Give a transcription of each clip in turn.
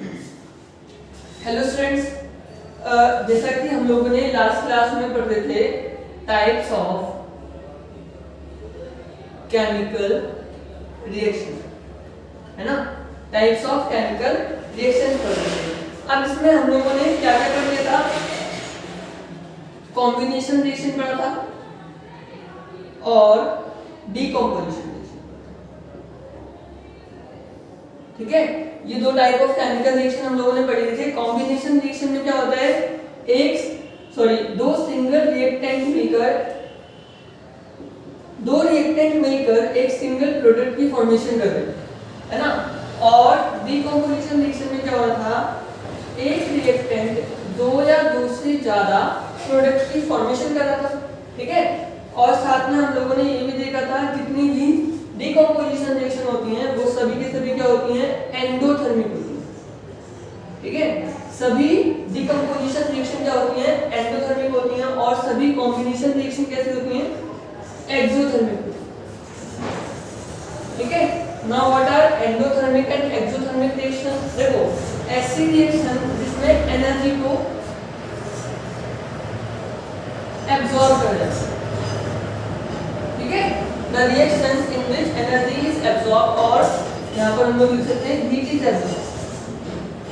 Hello students, जैसा कि हम लोगों ने लास्ट क्लास में पढ़े थे टाइप्स ऑफ केमिकल रिएक्शन, है ना। टाइप्स ऑफ केमिकल रिएक्शन पढ़े थे। अब इसमें हम लोगों ने क्या क्या पढ़ लिया था? कॉम्बिनेशन रिएक्शन पढ़ा था और डीकॉम्पोजिशन रिएक्शन। ठीक है, ये दो टाइप ऑफ केमिकल रिएक्शन हम लोगों ने पढ़ी थी। कॉम्बिनेशन रिएक्शन में क्या होता है? दो रिएक्टेंट मिलकर एक सिंगल प्रोडक्ट की फॉर्मेशन कर रहे हैं, है ना। और डीकॉम्पोजिशन रिएक्शन में क्या हो रहा था? एक रिएक्टेंट दो या दो से ज्यादा प्रोडक्ट की फॉर्मेशन कर रहा था। ठीक है, और साथ में हम लोगों ने ये भी देखा था जितनी भी डीकॉम्पोजिशन रिएक्शन होती हैं वो सभी के सभी क्या होती हैं? एंडोथर्मिक होती हैं। ठीक है, सभी डीकॉम्पोजिशन रिएक्शन क्या होती हैं? एंडोथर्मिक होती हैं। और सभी कॉम्बिनेशन रिएक्शन कैसे होती हैं? एक्सोथर्मिक होती हैं। ठीक है, now what are endothermic and exothermic reaction? देखो, ऐसी रिएक्शन जिसमें एनर्जी को एब्सॉर्ब कर जाता है। ठीक है, the reactions in which energy is absorbed, और यहाँ पर हम लोग लिख सकते हैं heat is absorbed।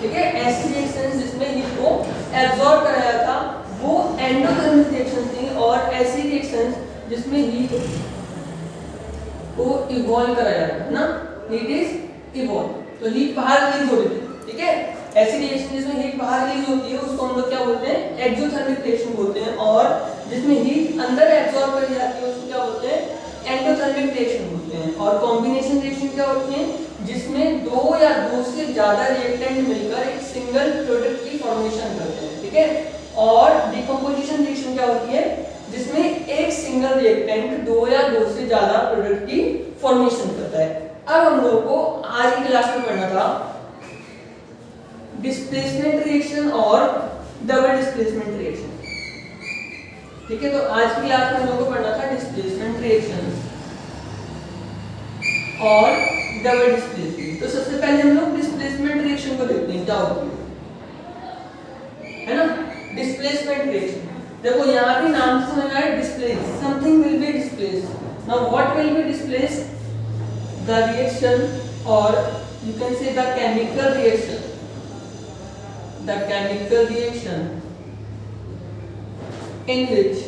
ठीक है, ऐसी रिएक्शंस जिसमें हीट को एब्सॉर्ब कराया जाता वो एंडोथर्मिक रिएक्शन थी। और ऐसी रिएक्शंस जिसमें हीट को इवॉल्व कराया जाता है ना, हीट इज इवॉल्व, तो हीट बाहर रिलीज हो रही थी। ठीक है, ऐसी रिएक्शन जिसमें हीट बाहर रिलीज होती है उसको हम लोग क्या बोलते हैं? एक्सोथर्मिक रिएक्शन बोलते हैं। और जिसमें हीट अंदर एब्सॉर्ब करी जाती है उसको क्या बोलते हैं? एंडोथर्मिक रिएक्शन बोलते हैं। और कॉम्बिनेशन रिएक्शन क्या होती है? जिसमें दो या दो से ज्यादा रिएक्टेंट मिलकर एक सिंगल प्रोडक्ट की फॉर्मेशन करते हैं। ठीक है, और डीकॉम्पोजिशन रिएक्शन क्या होती है? जिसमें एक सिंगल रिएक्टेंट दो या दो से ज्यादा प्रोडक्ट की फॉर्मेशन करता है। अब हम लोगों को आज की क्लास में पढ़ना था डिस्प्लेसमेंट रिएक्शन और डबल डिस्प्लेसमेंट रिएक्शन। ठीक है, तो आज की क्लास में हम लोगों को पढ़ना था डिस्प्लेसमेंट रिएक्शन और डबल डिस्प्लेसमेंट। तो सबसे पहले हम लोग डिस्प्लेसमेंट रिएक्शन को देखते हैं क्या होती है ना। डिस्प्लेसमेंट रिएक्शन, देखो यहाँ भी नाम से समझ आया, displace, something will be displaced. Now what will be displaced? The reaction, और you can say the chemical reaction, the chemical reaction in which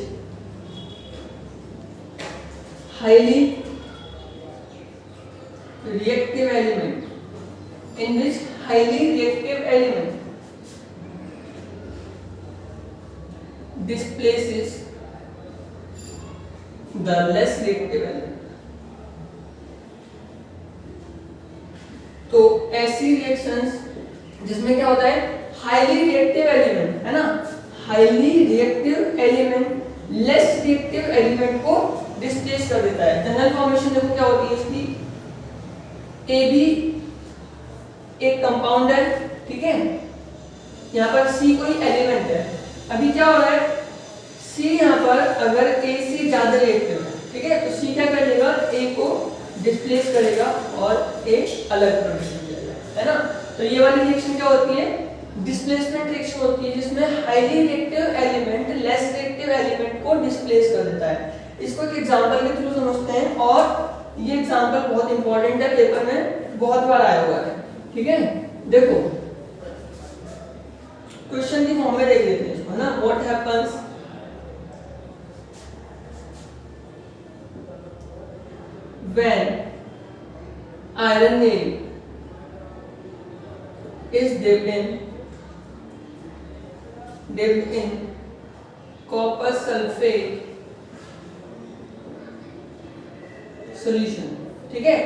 highly reactive element displaces the less reactive element। तो ऐसी reactions जिसमें क्या होता है? Highly reactive element, है ना, highly reactive element less reactive element को डिस्प्लेस कर देता है। जनरल फॉर्मेशन देखो क्या होती है इसकी? AB एक कंपाउंड है, ठीक है, यहाँ पर C कोई एलिमेंट है। अभी क्या हो रहा है? C यहाँ पर अगर A से ज्यादा रिएक्टिव है, ठीक है, तो C क्या कर लेगा? A को डिस्प्लेस करेगा और एक अलग प्रोडक्ट मिलेगा, है ना। तो ये वाली रिएक्शन क्या होती है? डिस्प्लेसमेंट रिएक्शन होती है जिसमें highly reactive element less reactive element को डिस्प्लेस कर देता है। इसको एक एग्जांपल के थ्रू समझते हैं, और ये एग्जांपल बहुत इंपॉर्टेंट है, पेपर में बहुत बार आया हुआ है। ठीक है, देखो क्वेश्चन की फॉर्म में देख लेते हैं इसको, है ना। What happens when iron nail is dipped in copper sulfate solution। ठीक है,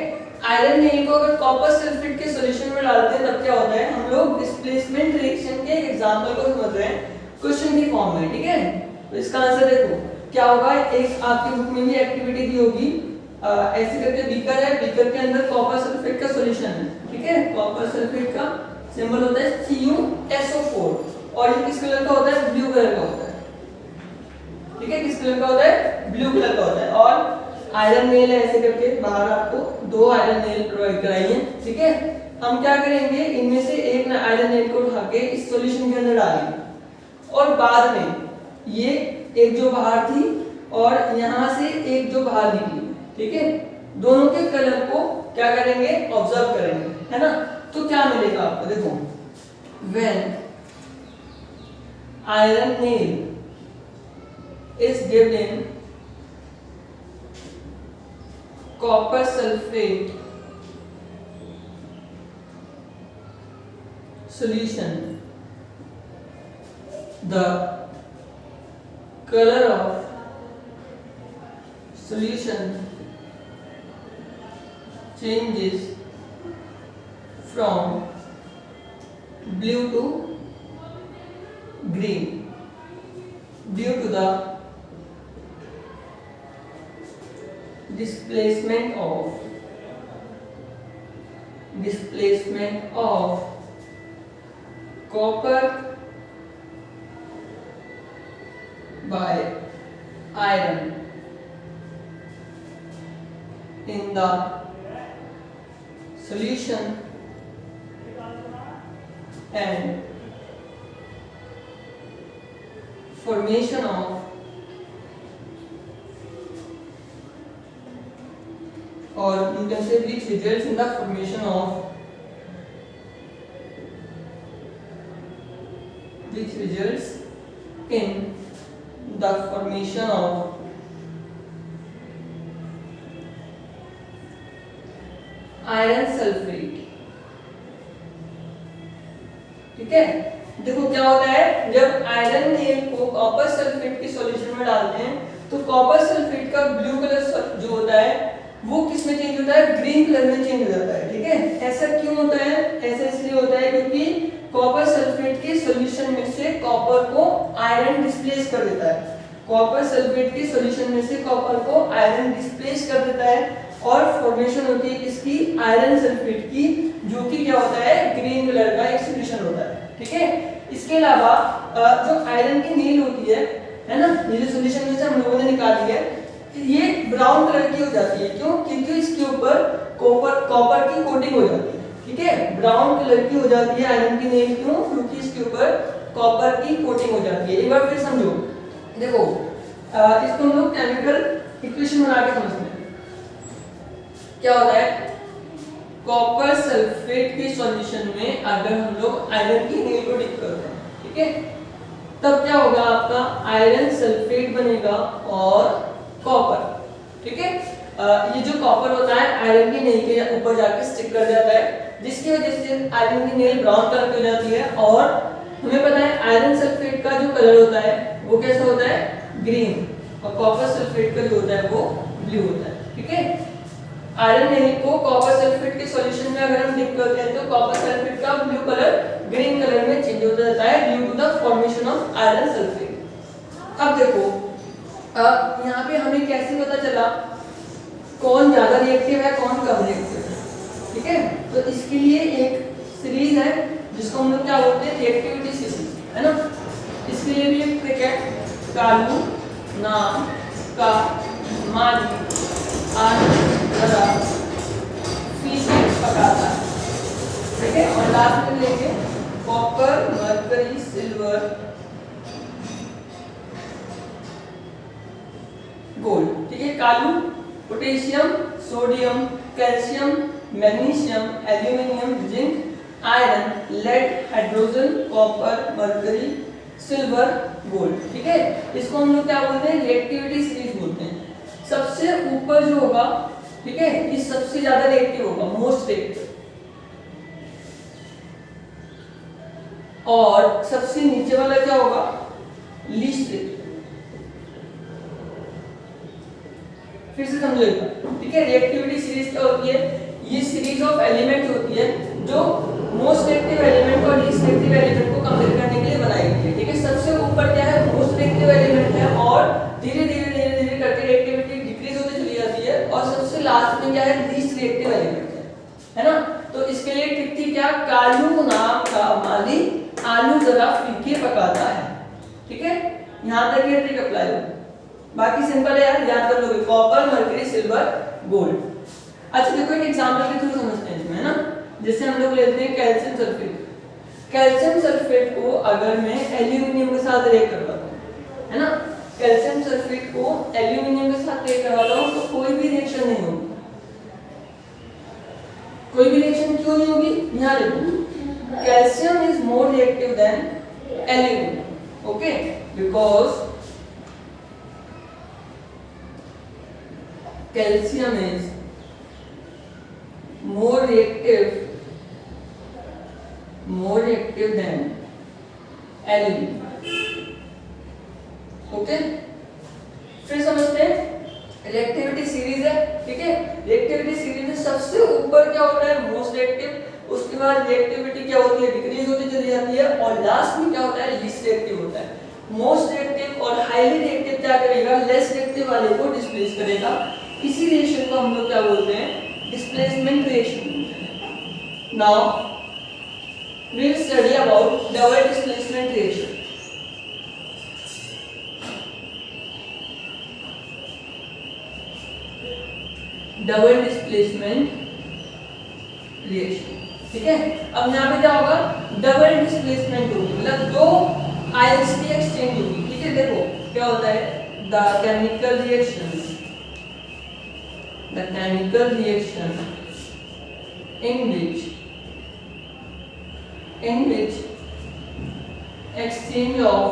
आयरन नेल को अगर कॉपर सल्फेट के सॉल्यूशन में डालते हैं तब क्या होता है? हम लोग डिस्प्लेसमेंट रिएक्शन के एग्जांपल को समझ रहे हैं क्वेश्चन की फॉर्म में। ठीक है, तो इसका आंसर देखो क्या होगा। एक आपकी बुक में भी एक्टिविटी दी होगी, ऐसे करके बीकर है, बीकर के अंदर कॉपर सल्फेट का सॉल्यूशन है। ठीक है, कॉपर सल्फेट का सिंबल होता है CuSO4, और ये किस कलर का होता है? ब्लू कलर का होता है। ठीक है, किस कलर का होता है? ब्लू कलर का होता है। और आयरन नेल है, ऐसे करके बाहर आपको दो आयरन नेल प्रोवाइड कराई है। ठीक है, हम क्या करेंगे? इनमें से एक आयरन नेल को उठा के इस सॉल्यूशन के अंदर डाली और बाद में ये एक जो बाहर थी और यहाँ से एक जो बाहर निकली, ठीक है, दोनों के कलर को क्या करेंगे, ऑब्जर्व करेंगे, है ना। तो क्या मिलेगा आपको, देखो, when iron nail is dipped in copper sulfate solution, the color of solution changes from blue to green due to the displacement of copper by iron in the solution and formation of or you can say which results in the formation of iron sulphate. ठीक है, देखो क्या होता है, जब iron nail को copper sulphate के solution में डालते हैं तो कॉपर सल्फेट का ब्लू कलर जो होता है वो किस में चेंज होता है, ग्रीन कलर में चेंज हो जाता है। ठीक है, ऐसा क्यों होता है, ऐसा इसलिए होता है क्योंकि कॉपर सल्फेट के सॉल्यूशन में से कॉपर को आयरन डिस्प्लेस कर देता है। कॉपर सल्फेट के सॉल्यूशन में से कॉपर को आयरन डिस्प्लेस कर देता है और फॉर्मेशन होती है किसकी, आयरन सल्फेट की, जो कि क्या होता है, ग्रीन कलर का एक सॉल्यूशन होता है। ठीक है, इसके अलावा जो आयरन की नील होती है ना, ये जो सॉल्यूशन में से हम लोगों ने निकाली है, ये ब्राउन कलर की हो जाती है। क्यों, क्योंकि इसके ऊपर कॉपर की कोटिंग हो जाती है। ठीक है, ब्राउन कलर की हो जाती है आयरन की नील, क्यों, क्योंकि इसके ऊपर कॉपर की कोटिंग हो जाती है। एक बार फिर समझो, देखो इसको हम लोग केमिकल इक्वेशन बना के समझते हैं। क्या होता है, कॉपर सल्फेट के सॉल्यूशन में अगर हम लोग आयरन की नील को डिप करते हैं, ठीक है, तब क्या होगा, आपका आयरन सल्फेट बनेगा और कॉपर। ठीक है, ये जो कॉपर होता है आयरन की नील के ऊपर जाके स्टिक कर जाता है, जिसकी वजह से आयरन की नील ब्राउन कलर की हो जाती है। और हमें पता है आयरन सल्फेट का जो कलर होता है वो कैसा होता है, ग्रीन, और कॉपर सल्फेट का जो होता है वो ब्लू होता है। ठीक है, आयरन नील को कॉपर सल्फेट के सॉल्यूशन में अगर हम डिप करते हैं तो कॉपर सल्फेट का ब्लू कलर ग्रीन कलर में चेंज हो जाता है due to the formation of iron sulphate. अब देखो यहाँ पे हमें कैसे पता चला कौन ज्यादा रिएक्टिव है कौन कम रिएक्टिव है। ठीक है, तो इसके लिए एक सीरीज है जिसको हम लोग क्या बोलते हैं, रिएक्टिविटी सीरीज, है ना। इसके लिए भी एक ट्रिक है, कालू नाम का माली आज जरा फिश पकाता है। ठीक है, और लास्ट में लेंगे कॉपर मरकरी सिल्वर गोल्ड। ठीक है, कालू potassium sodium calcium magnesium aluminium zinc iron lead hydrogen copper mercury silver gold. ठीक है, इसको हम लोग क्या बोलते हैं, रिएक्टिविटी सीरीज बोलते हैं। सबसे ऊपर जो होगा, ठीक है, ये सबसे ज्यादा रिएक्टिव होगा, मोस्ट रिएक्टिव, और सबसे नीचे वाला क्या होगा, लीस्ट रिएक्टिव। फिर से समझो एक बार। ठीक है, रिएक्टिविटी सीरीज क्या होती है, ये सीरीज ऑफ एलिमेंट होती है जो मोस्ट रिएक्टिव एलिमेंट और लीस्ट रिएक्टिव एलिमेंट को कंपेयर करने के लिए बनाई गई है। ठीक है, सबसे ऊपर क्या है, मोस्ट रिएक्टिव एलिमेंट है और धीरे धीरे करके रिएक्टिविटी डिक्रीज होती चली जाती है, और सबसे लास्ट में क्या है, लीस्ट रिएक्टिव एलिमेंट है ना। तो इसके लिए ट्रिक थी क्या, कालू नाम का माली आलू जरा फीके पकाता है। ठीक है, यहां तक ये ट्रिक अप्लाई होगी, बाकी सिंपल है यार, याद कर लोगे, कॉपर मरकरी सिल्वर गोल्ड। अच्छा देखो एक एग्जांपल के थ्रू समझते हैं इसमें, है ना। जैसे हम लोग लेते हैं कैल्शियम सल्फेट। कैल्शियम सल्फेट को अगर मैं एल्यूमिनियम के साथ रिएक्ट करवाता हूँ, है ना, कैल्शियम सल्फेट को एल्यूमिनियम के साथ रिएक्ट करवाता हूँ तो कोई भी रिएक्शन नहीं होगी। कोई भी रिएक्शन क्यों नहीं होगी? यहाँ देखो, calcium is more reactive than aluminium, okay, because calcium is more reactive than aluminum, okay. फिर समझते हैं रिएक्टिविटी सीरीज है, ठीक है। रिएक्टिविटी सीरीज में सबसे ऊपर क्या होता है? मोस्ट रिएक्टिव, उसके बाद रिएक्टिविटी क्या होती है? डिक्रीज होती चली जाती है, और लास्ट में क्या होता है? लीस्ट रिएक्टिव होता है। मोस्ट रिएक्टिव और हाईली रिएक्टिव क्या करेगा? लेस रिएक्टिव वाले को डिस्प्लेस करेगा। इसी रिएक्शन को हम लोग क्या बोलते हैं? Displacement reaction. Now we will study about double displacement reaction. Double displacement reaction, ठीक है। अब यहाँ पे क्या होगा? डबल डिस्प्लेसमेंट होगी, मतलब दो आयंस की एक्सचेंज होगी, ठीक है। देखो क्या होता है? The chemical reaction in which exchange of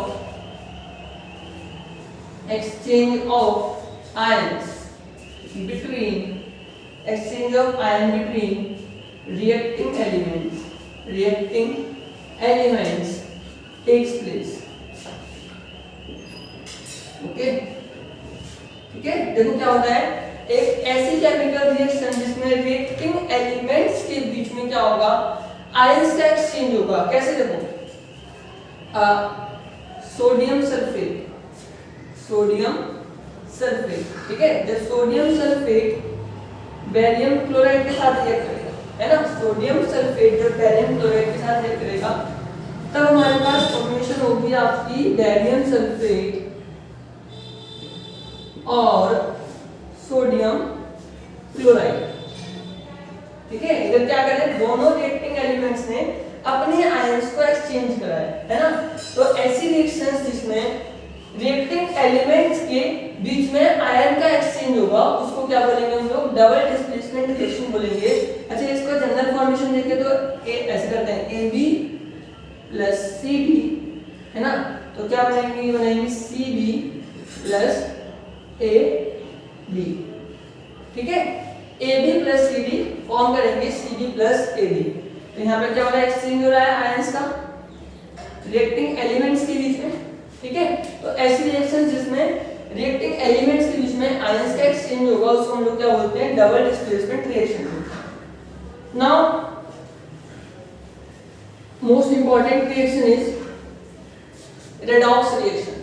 ions between reacting elements takes place, okay, ठीक है। देखो क्या होता है? एक ऐसी केमिकल रिएक्शन जिसमें रिएक्टिंग एलिमेंट्स के बीच में क्या होगा? आयंस का एक्सचेंज होगा। कैसे? देखो, सोडियम सल्फेट, ठीक है। जब सोडियम सल्फेट बेरियम क्लोराइड के साथ रिएक्ट करेगा, है ना, सोडियम सल्फेट जब बेरियम क्लोराइड के साथ रिएक्ट करेगा तब हमारे पास फॉर्मेशन होगी आपकी बेरियम सल्फेट और सोडियम क्लोराइड, ठीक है। इधर क्या करें? दोनों रिएक्टिंग एलिमेंट्स ने अपने आयंस को एक्सचेंज करा है ना। तो ऐसी रिएक्शंस जिसमें रिएक्टिंग एलिमेंट्स के बीच में आयन का एक्सचेंज होगा उसको क्या बोलेंगे हम लोग? डबल डिस्प्लेसमेंट रिएक्शन बोलेंगे। अच्छा, इसको जनरल फॉर्मेशन देखें तो ऐसे करते हैं, AB प्लस CD, है ना, तो क्या बनाएंगे? CB प्लस AB, ठीक है। AB प्लस CD फॉर्म करेंगे CB प्लस AB। तो यहाँ पे क्या हो रहा है? एक्सचेंज हो रहा है आयंस का रिएक्टिंग एलिमेंट्स के बीच में, ठीक है। तो ऐसी रिएक्शन जिसमें रिएक्टिंग एलिमेंट्स के बीच में आयंस का एक्सचेंज होगा उसको हम लोग क्या बोलते हैं? Double displacement reaction. Now most important reaction is redox reaction.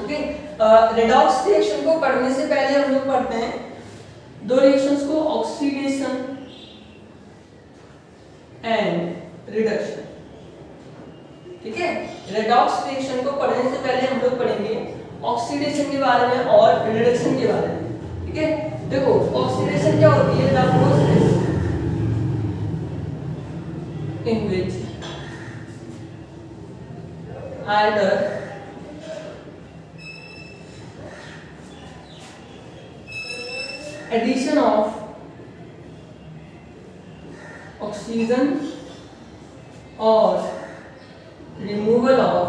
Okay, redox reaction को पढ़ने से पहले हम लोग पढ़ते हैं दो रिएक्शंस को, ऑक्सीडेशन एंड रिडक्शन, ठीक है। रेडॉक्स रिएक्शन को पढ़ने से पहले हम लोग पढ़ेंगे ऑक्सीडेशन के बारे में और रिडक्शन के बारे में, ठीक है। देखो ऑक्सीडेशन क्या होती है? The process in which either addition of oxygen or removal of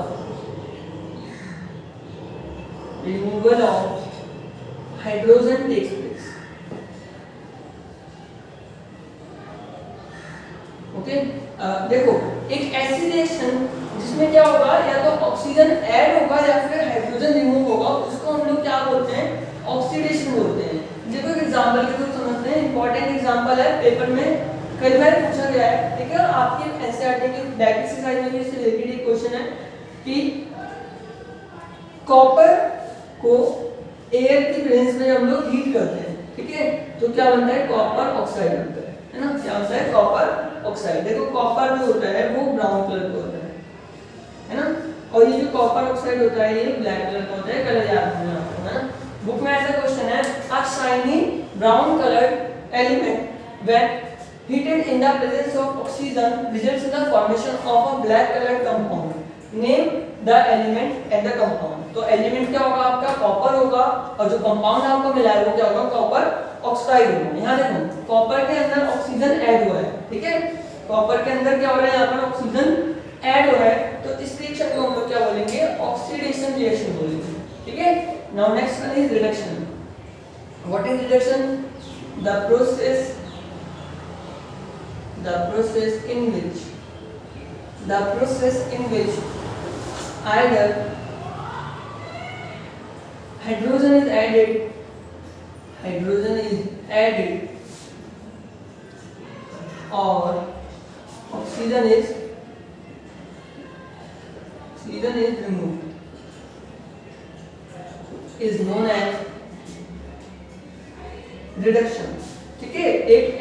hydrogen takes place, okay. देखो एक ऐसी रिएक्शन जिसमें क्या होगा? या तो ऑक्सीजन ऐड होगा या फिर हाइड्रोजन रिमूव होगा, उसको हम लोग क्या बोलते हैं? ऑक्सीडेशन बोलते हैं। देखो एक एग्जांपल के थ्रू समझते हैं, इंपॉर्टेंट एग्जांपल है, पेपर में कई बार पूछा गया है, ठीक है। और आपके एनसीईआरटी के बैक एक्सरसाइज में भी इससे रिलेटेड एक क्वेश्चन है कि कॉपर को एयर की प्रेजेंस में हम लोग हीट करते हैं, ठीक है, तो क्या बनता है? कॉपर ऑक्साइड बनता है ना। क्या होता है? Copper oxide. देखो कॉपर जो होता है वो ब्राउन कलर का होता है ना, और ये जो कॉपर ऑक्साइड होता है ये ब्लैक कलर का होता है। कलर याद रखना आपको, है ना। बुक में ऐसा क्वेश्चन है, अ shiny brown colored element when heated in the presence of oxygen results in the formation of a black colored compound. Name the element and the compound. तो एलिमेंट क्या होगा आपका कॉपर होगा और जो कंपाउंड आपको मिला है वो क्या होगा कॉपर ऑक्साइड होगा। यहाँ देखो कॉपर के अंदर ऑक्सीजन ऐड हुआ है, ठीक है, कॉपर के अंदर क्या हो रहा है यहाँ पर ऑक्सीजन ऐड हो रहा है, तो इस रिएक्शन को हम लोग क्या बोलेंगे ऑक्सीडेशन रिएक्शन बोलेंगे, ठीक है। Now next one is reduction. What is reduction? The process in which either hydrogen is added or oxygen is removed is known as reduction, ठीक है। एक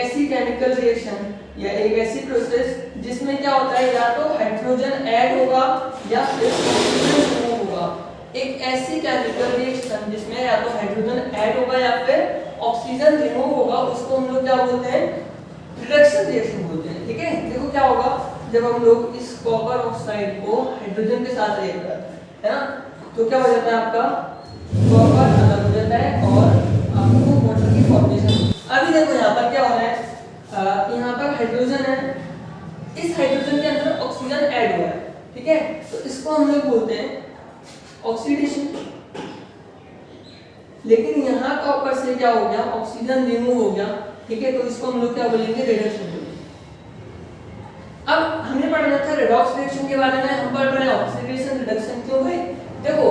ऐसी केमिकल रिएक्शन या एक ऐसी प्रोसेस जिसमें क्या होता है या तो हाइड्रोजन ऐड होगा या फिर ऑक्सीजन रिमूव होगा। एक ऐसी केमिकल रिएक्शन जिसमें या तो हाइड्रोजन ऐड होगा या फिर ऑक्सीजन रिमूव होगा, उसको हम लोग क्या बोलते हैं रिडक्शन रिएक्शन बोलते हैं, ठीक है। देखो क्या होगा जब हम लोग इस कॉपर ऑक्साइड को हाइड्रोजन के साथ रिएक्ट करते हैं ना, तो क्या हो जाता है आपका कॉपर अलग हो जाता है और आपको वाटर की फॉर्मेशन। अभी देखो यहाँ पर क्या हो रहा है, यहाँ पर हाइड्रोजन है, इस हाइड्रोजन के अंदर ऑक्सीजन ऐड हुआ है, ठीक है, तो इसको हम लोग बोलते हैं ऑक्सीडेशन। लेकिन यहाँ कॉपर से क्या हो गया ऑक्सीजन रिमूव हो गया, ठीक है, तो इसको हम लोग क्या बोलेंगे रिडक्शन। अब हमने पढ़ना था रेडॉक्स रिएक्शन के बारे में, हम पढ़ रहे हैं ऑक्सीडेशन रिडक्शन। क्यों भाई? देखो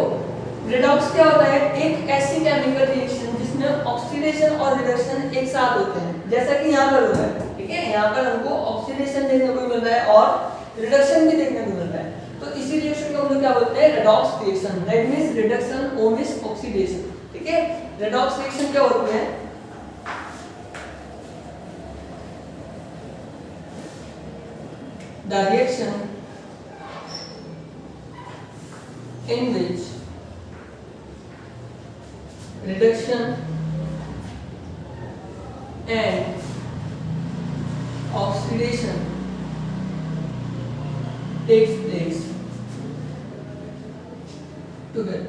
रेडॉक्स क्या होता है, एक ऐसी केमिकल रिएक्शन जिसमें ऑक्सीडेशन और रिडक्शन एक साथ होते हैं, जैसा कि यहाँ पर होता है, ठीक है। यहाँ पर हमको ऑक्सीडेशन देखने को मिल रहा है और रिडक्शन भी देखने को मिल रहा है, तो इसी रिएक्शन को हम लोग क्या बोलते हैं redox reaction. That means reduction O means oxidation, ठीक है। रेडॉक्स रिएक्शन क्या होती है, the reaction in which reduction and oxidation takes place together,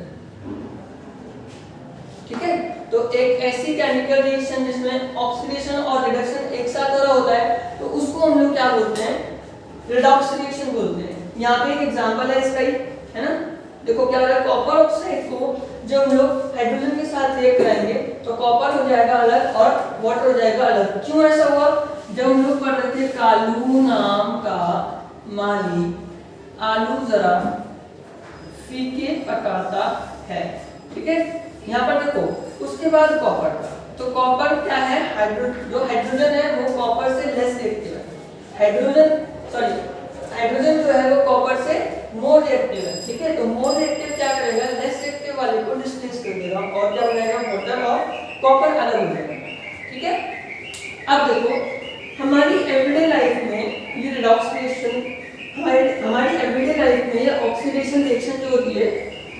ठीक है। तो एक ऐसी केमिकल रिएक्शन जिसमें ऑक्सीडेशन और रिडक्शन एक साथ हो रहा होता है, तो उसको हम लोग क्या बोलते हैं रिडॉक्स रिएक्शन बोलते हैं। यहाँ पे एक एग्जांपल है इसका ही, है ना। देखो क्या हो रहा है, कॉपर ऑक्साइड को जब हम लोग हाइड्रोजन के साथ रिएक्ट कराएंगे तो कॉपर हो जाएगा अलग और वाटर हो जाएगा अलग। क्यों ऐसा हुआ? जब हम लोग पढ़ रहे थे कालू नाम का माली आलू जरा फीके पकाता है, ठीक है। यहाँ पर देखो उसके बाद कॉपर का, तो कॉपर क्या है जो हाइड्रोजन है वो कॉपर से लेस रिएक्टिव है, हाइड्रोजन जो है वो कॉपर से मोर रिएक्टिव है, ठीक है। तो मोर रिएक्टिव क्या करेगा, लेस रिएक्टिव वाले को डिस्प्लेस कर देगा और क्या बनेगा वाटर और कॉपर अलग हो जाएगा, ठीक है। अब देखो हमारी एवरीडे लाइफ में ये रिडॉक्स रिएक्शन हमारी एवरीडे लाइफ में ये ऑक्सीडेशन रिएक्शन जो होती है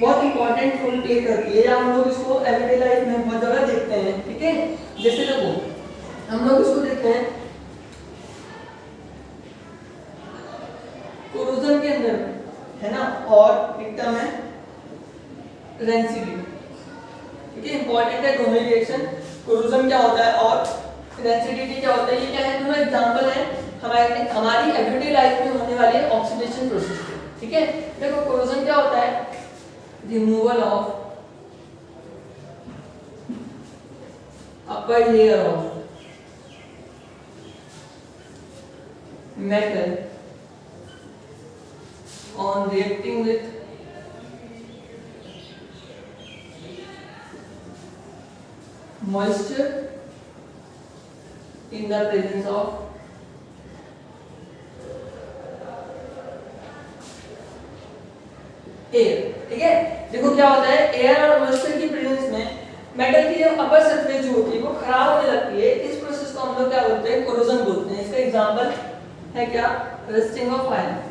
बहुत इंपॉर्टेंट रोल प्ले करती है। हम लोग इसको एवरीडे लाइफ में बहुत जगह देखते हैं, ठीक है। जैसे देखो हम लोग इसको देखते हैं कोरोजन के अंदर, है ना, और एक टर्म है रेंसिटी, ठीक है। इंपॉर्टेंट है दोनों रिएक्शन, कोरोजन क्या होता है और रेंसिडिटी क्या होता है, ये क्या है दोनों एग्जांपल है हमारी एवरीडे लाइफ में होने वाले ऑक्सीडेशन प्रोसेस के, ठीक है। देखो कोरोजन क्या होता है, removal of upper layer of metal on reacting with moisture in the presence of air, ठीक है। देखो क्या होता है, एयर और मॉइस्चर की प्रेजेंस में मेटल की जो अपर सरफेस जो होती है वो खराब होने लगती है। इस प्रोसेस को हम लोग क्या बोलते हैं कोरोजन बोलते हैं। इसका एग्जांपल है क्या, rusting of iron,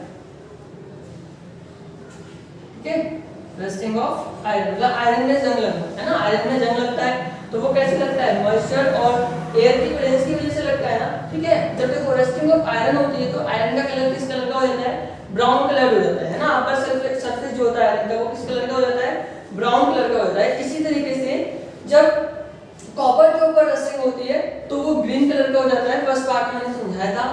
rusting of iron, मतलब आयरन में जंग लगना, है ना। आयरन में जंग लगता है तो वो कैसे लगता है, मॉइस्चर और एयर की प्रेजेंस की वजह से लगता है ना, ठीक है। जब देखो रस्टिंग ऑफ आयरन होती है तो आयरन का कलर किस कलर का हो जाता है, ब्राउन कलर हो जाता है ना। अपर सरफेस जो होता है आयरन का वो किस कलर का हो जाता है, ब्राउन कलर का हो जाता है। इसी तरीके से जब कॉपर के ऊपर रस्टिंग होती है तो वो ग्रीन कलर का हो जाता है, फर्स्ट पार्ट में मैंने समझाया था।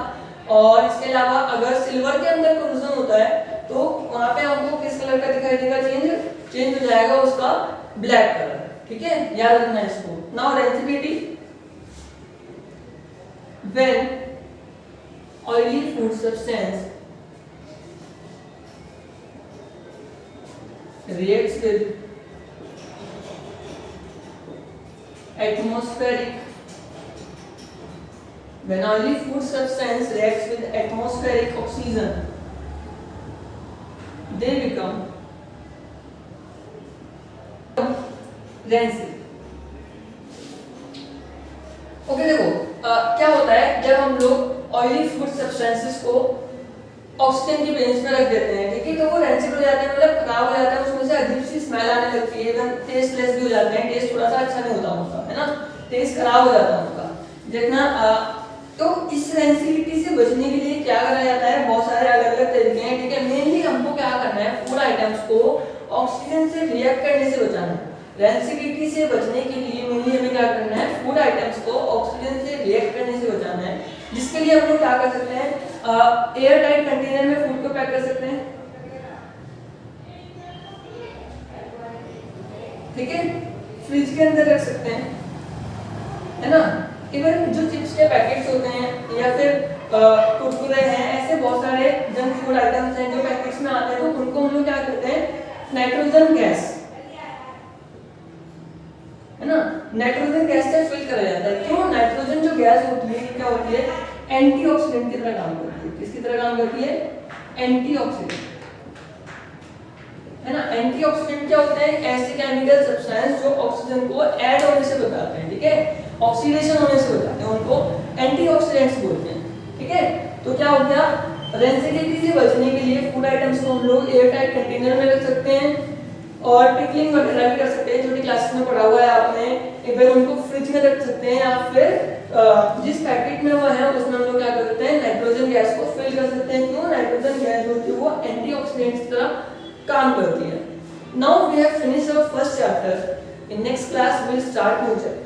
और इसके अलावा अगर सिल्वर के अंदर कोरोजन होता है तो वहां पे हमको किस कलर का दिखाई देगा, चेंज हो जाएगा उसका ब्लैक कलर, ठीक है, याद रखना इसको। Now rancidity, when oily food substance reacts with when oily food substance reacts with atmospheric oxygen, they become rancid. Okay देखो क्या होता है जब हम लोग ऑयली फूड सब्सटेंसेस को ऑक्सीजन की बेंच में रख देते हैं, ठीक है, तो वो रेंसिड हो जाते हैं, मतलब खराब हो जाता है, उसमें से अजीब सी स्मेल आने लगती है, इवन टेस्टलेस भी हो जाते हैं, टेस्ट थोड़ा सा अच्छा नहीं होता उनका, है ना, टेस्ट खराब हो जाता है उनका, देखना। तो इस रेंसिडिटी से बचने के लिए क्या करा जाता है, बहुत सारे अलग अलग तरीके हैं, ठीक है। मेनली हमको क्या करना है, फूड आइटम्स को ऑक्सीजन से रिएक्ट करने से बचाना है। रेंसिडिटी से बचने के लिए मेनली हमें क्या करना है, फूड आइटम्स को ऑक्सीजन से रिएक्ट करने से बचाना है, जिसके लिए हम लोग क्या कर सकते हैं, एयर टाइट कंटेनर में फूड को पैक कर सकते हैं, ठीक है, फ्रिज के अंदर रख सकते हैं, है ना। इवन जो चिप्स के पैकेट्स होते हैं या फिर कुरकुरे हैं, ऐसे बहुत सारे जंक फूड आइटम्स हैं जो पैकेट्स में आते हैं, तो उनको हम लोग क्या करते हैं, नाइट्रोजन गैस, है ना, नाइट्रोजन गैस से फिल करा जाता है। क्यों, नाइट्रोजन जो गैस होती है क्या होती है, एंटीऑक्सीडेंट की तरह काम करती है। किसकी तरह काम करती है, एंटीऑक्सीडेंट, है ना। एंटीऑक्सीडेंट क्या होते हैं, ऐसे केमिकल सब्सटेंस जो ऑक्सीजन को ऐड होने से बचाते हैं, ठीक है, ऑक्सीडेशन होने से बचाते हैं, उनको एंटीऑक्सीडेंट्स बोलते हैं, ठीक है। तो क्या हो गया, रेंसिडिटी से बचने के लिए फूड आइटम्स को हम लोग एयर टाइट कंटेनर में रख सकते हैं और पिकलिंग वगैरह भी कर सकते हैं, छोटी क्लासेस में पढ़ा हुआ है आपने। एक बार उनको फ्रिज में रख सकते हैं या फिर जिस पैकेट में वो है उसमें हम लोग क्या कर सकते हैं, नाइट्रोजन गैस को फिल कर सकते हैं। क्यों, नाइट्रोजन गैस होती है वो एंटीऑक्सीडेंट्स की तरह काम करती है। Now we have finished our first chapter, in next class we will start new chapter.